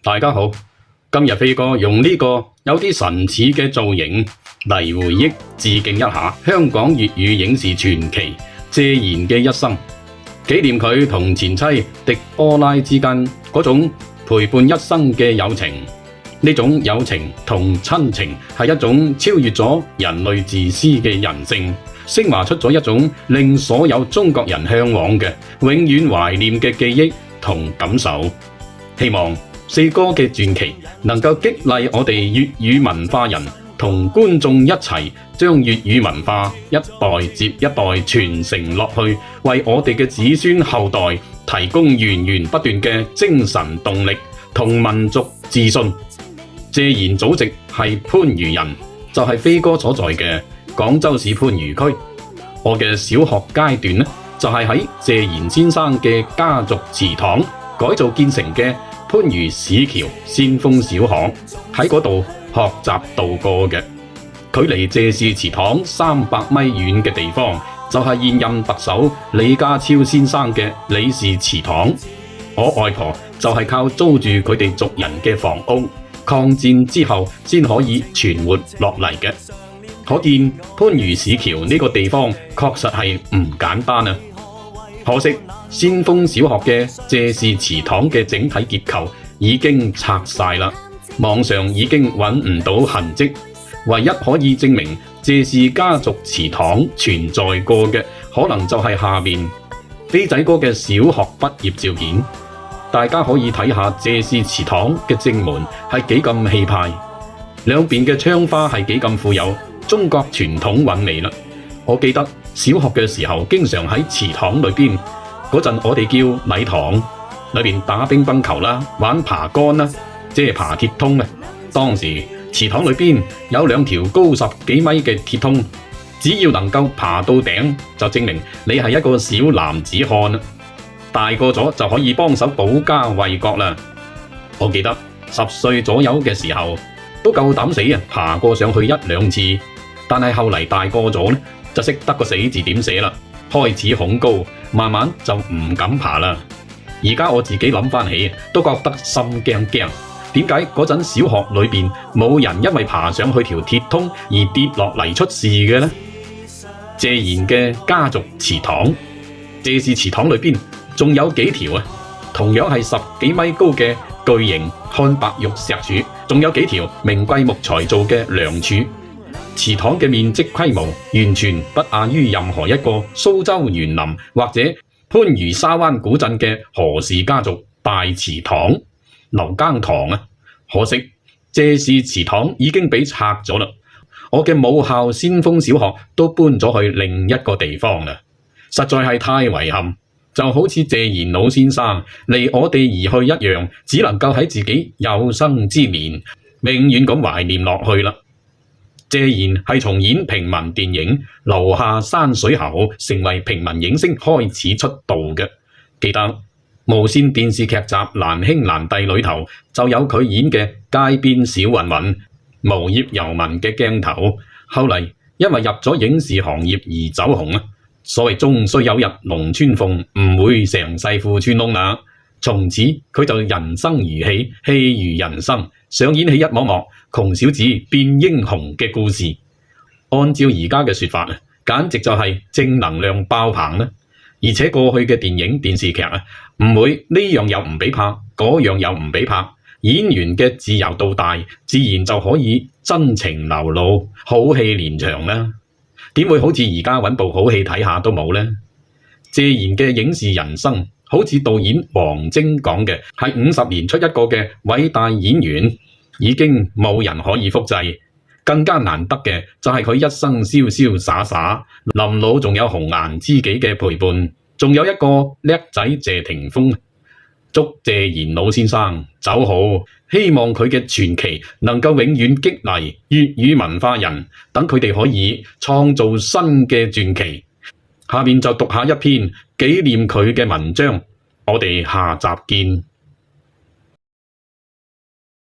大家好，今日飛哥用呢個有啲神似嘅造型嚟回憶致敬一下香港粵語影視傳奇謝賢嘅一生，紀念佢同前妻狄波拉之間嗰種陪伴一生嘅友情。呢種友情同親情係一種超越咗人類自私嘅人性，昇華出咗一種令所有中國人向往嘅永遠懷念嘅記憶同感受。希望四哥嘅傳奇能夠激勵我哋粵語文化人同觀眾一齊將粵語文化一代接一代傳承落去，為我哋嘅子孫後代提供源源不斷嘅精神動力同民族自信。謝賢祖籍係番禺人，就係飛哥所在嘅廣州市番禺區。我嘅小學階段呢，就係喺謝賢先生嘅家族祠堂改造建成嘅番禺市橋先鋒小學，喺嗰度學習度過嘅。距離謝氏祠堂300米遠嘅地方，就係現任特首李家超先生嘅李氏祠堂。我外婆就係靠租住佢哋族人嘅房屋，抗戰之後先可以存活落嚟嘅。可見番禺市橋呢個地方確實係唔簡單啊！可惜先鋒小學嘅謝氏祠堂嘅整體結構已經拆晒啦，網上已經揾唔到痕跡。唯一可以證明謝氏家族祠堂存在過嘅，可能就係下面飛仔哥嘅小學畢業照片。大家可以睇下謝氏祠堂嘅正門係幾咁氣派，兩邊嘅窗花係幾咁富有中國傳統韻味啦。我記得小學嘅時候，經常喺祠堂裏邊嗰陣，我哋叫禮堂，裏邊打乒乓球啦，玩爬杆啦，即係爬鐵通啊。當時祠堂裏邊有2條高10幾米嘅鐵通，只要能夠爬到頂，就證明你係一個小男子漢啦。大個咗就可以幫手保家衛國啦。我記得10歲左右嘅時候都夠膽死啊，爬過上去1、2次。但係後嚟大個咗呢，就識得個死字點寫啦，開始恐高，慢慢就唔敢爬啦。而家我自己諗翻起，都覺得心驚驚。點解嗰陣小學裏邊冇人因為爬上去條鐵通而跌落嚟出事嘅呢？謝賢嘅家族祠堂，謝氏祠堂裏邊仲有幾條啊，同樣係10幾米高嘅巨型漢白玉石柱，仲有幾條名貴木材做嘅梁柱。祠堂嘅面積規模完全不亞於任何一個蘇州園林或者番禺沙灣古鎮嘅何氏家族大祠堂、劉耕堂啊。可惜謝氏祠堂已經被拆咗啦，我嘅母校先鋒小學都搬咗去另一個地方啦，實在係太遺憾。就好似謝賢老先生離我哋而去一樣，只能夠喺自己有生之年永遠咁懷念落去啦。謝賢係從演平民電影《樓下山水喉》成為平民影星開始出道嘅。記得無線電視劇集《難兄難弟》裏頭就有佢演嘅街邊小混混、無業遊民嘅鏡頭。後嚟因為入咗影視行業而走紅啊！所謂終須有日龍穿鳳，唔會成世褲穿窿啦。從此佢就人生如戲，戲如人生，上演起一幕幕窮小子變英雄嘅故事。按照而家嘅說法，簡直就係正能量爆棚啦！而且過去嘅電影電視劇唔會呢樣又唔俾拍，嗰樣又唔俾拍，演員嘅自由度大，自然就可以真情流露，好戲連場啦。點會好似而家揾部好戲睇下都冇呢？謝賢嘅影視人生，好似導演王晶講嘅，係50年出一個嘅偉大演員，已經冇人可以複製。更加難得嘅就係佢一生瀟瀟灑灑，臨老仲有紅顏知己嘅陪伴，仲有一個叻仔謝霆鋒。祝謝賢老先生走好，希望佢嘅傳奇能夠永遠激勵粵語文化人，等佢哋可以創造新嘅傳奇。下面就讀下一篇紀念佢嘅文章，我哋下集見。